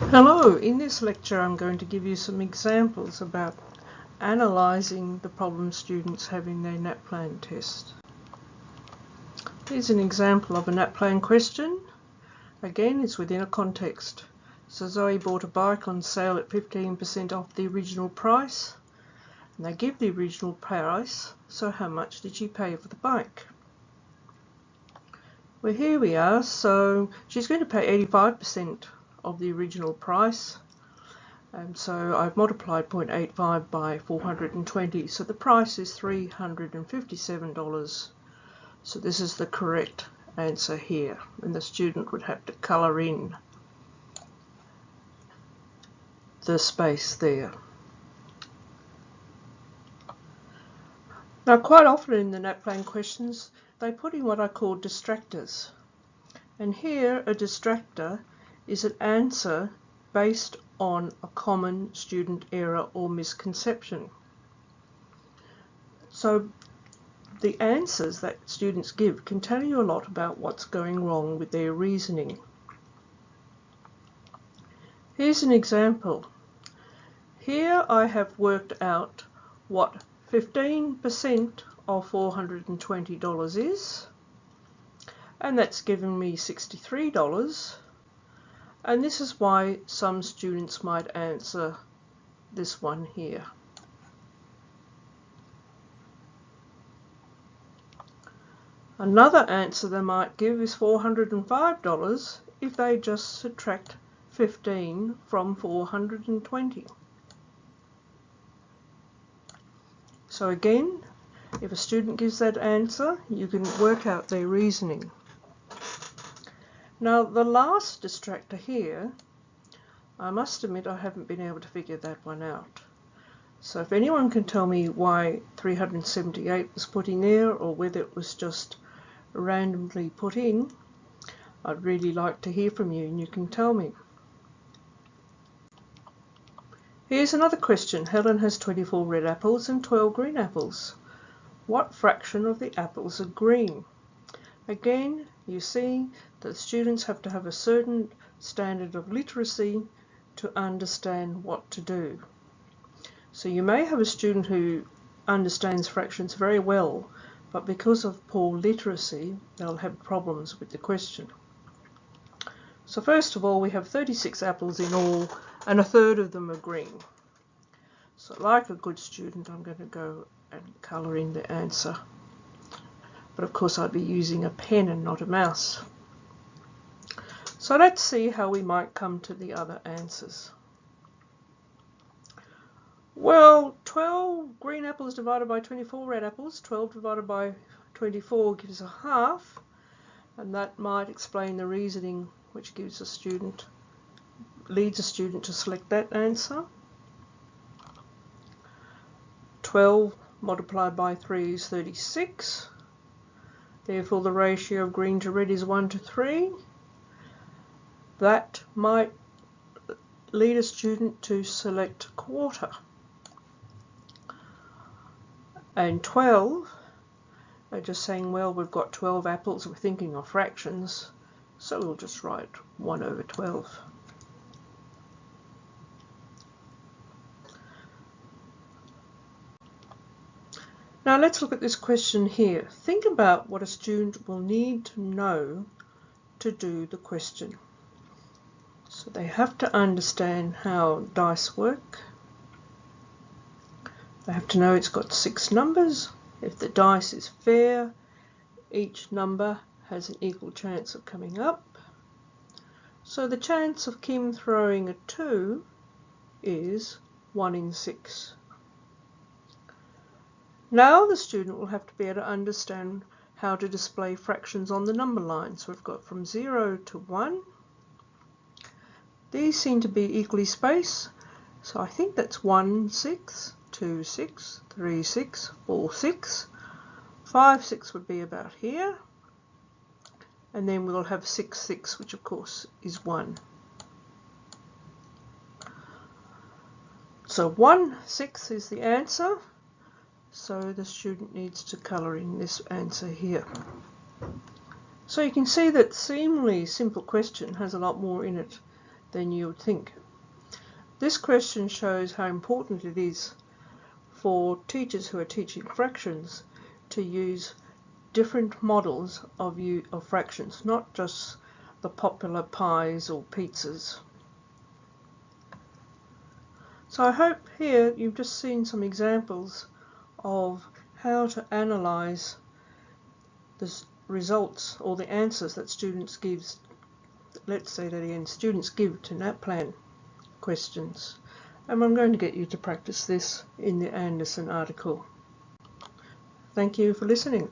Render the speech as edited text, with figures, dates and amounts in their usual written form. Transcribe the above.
Hello, in this lecture I'm going to give you some examples about analysing the problem students have in their NAPLAN test. Here's an example of a NAPLAN question. Again, it's within a context. So Zoe bought a bike on sale at 15% off the original price. And they give the original price, so how much did she pay for the bike? Well, here we are, so she's going to pay 85% of the original price, and so I've multiplied 0.85 by 420, so the price is $357. So this is the correct answer here, and the student would have to colour in the space there. Now, quite often in the NAPLAN questions they put in what I call distractors, and here a distractor is an answer based on a common student error or misconception. So the answers that students give can tell you a lot about what's going wrong with their reasoning. Here's an example. Here I have worked out what 15% of $420 is, and that's given me $63. And this is why some students might answer this one here. Another answer they might give is $405 if they just subtract 15 from 420. So again, if a student gives that answer, you can work out their reasoning. Now, the last distractor here, I must admit I haven't been able to figure that one out. So if anyone can tell me why 378 was put in there, or whether it was just randomly put in, I'd really like to hear from you, and you can tell me. Here's another question. Helen has 24 red apples and 12 green apples. What fraction of the apples are green? Again, you see that students have to have a certain standard of literacy to understand what to do. So you may have a student who understands fractions very well, but because of poor literacy, they'll have problems with the question. So first of all, we have 36 apples in all, and a third of them are green. So like a good student, I'm going to go and colour in the answer. But of course I'd be using a pen and not a mouse. So let's see how we might come to the other answers. Well, 12 green apples divided by 24 red apples, 12 divided by 24 gives a half, and that might explain the reasoning which gives a student, leads a student to select that answer. 12 multiplied by 3 is 36. Therefore, the ratio of green to red is 1 to 3. That might lead a student to select quarter. And 12, they're just saying, well, we've got 12 apples, we're thinking of fractions, so we'll just write 1 over 12. Now let's look at this question here. Think about what a student will need to know to do the question. So they have to understand how dice work. They have to know it's got 6 numbers. If the dice is fair, each number has an equal chance of coming up. So the chance of Kim throwing a 2 is 1 in 6. Now the student will have to be able to understand how to display fractions on the number line. So we've got from 0 to 1. These seem to be equally spaced, so I think that's 1 6, 2 6, 3 6, 4 6. 5 6 would be about here, and then we'll have 6 6, which of course is 1. So 1 6 is the answer. So the student needs to colour in this answer here. So you can see that seemingly simple question has a lot more in it than you would think. This question shows how important it is for teachers who are teaching fractions to use different models of fractions, not just the popular pies or pizzas. So I hope here you've just seen some examples of how to analyse the results or the answers that students give, let's say that again, students give to NAPLAN questions. And I'm going to get you to practice this in the Anderson article. Thank you for listening.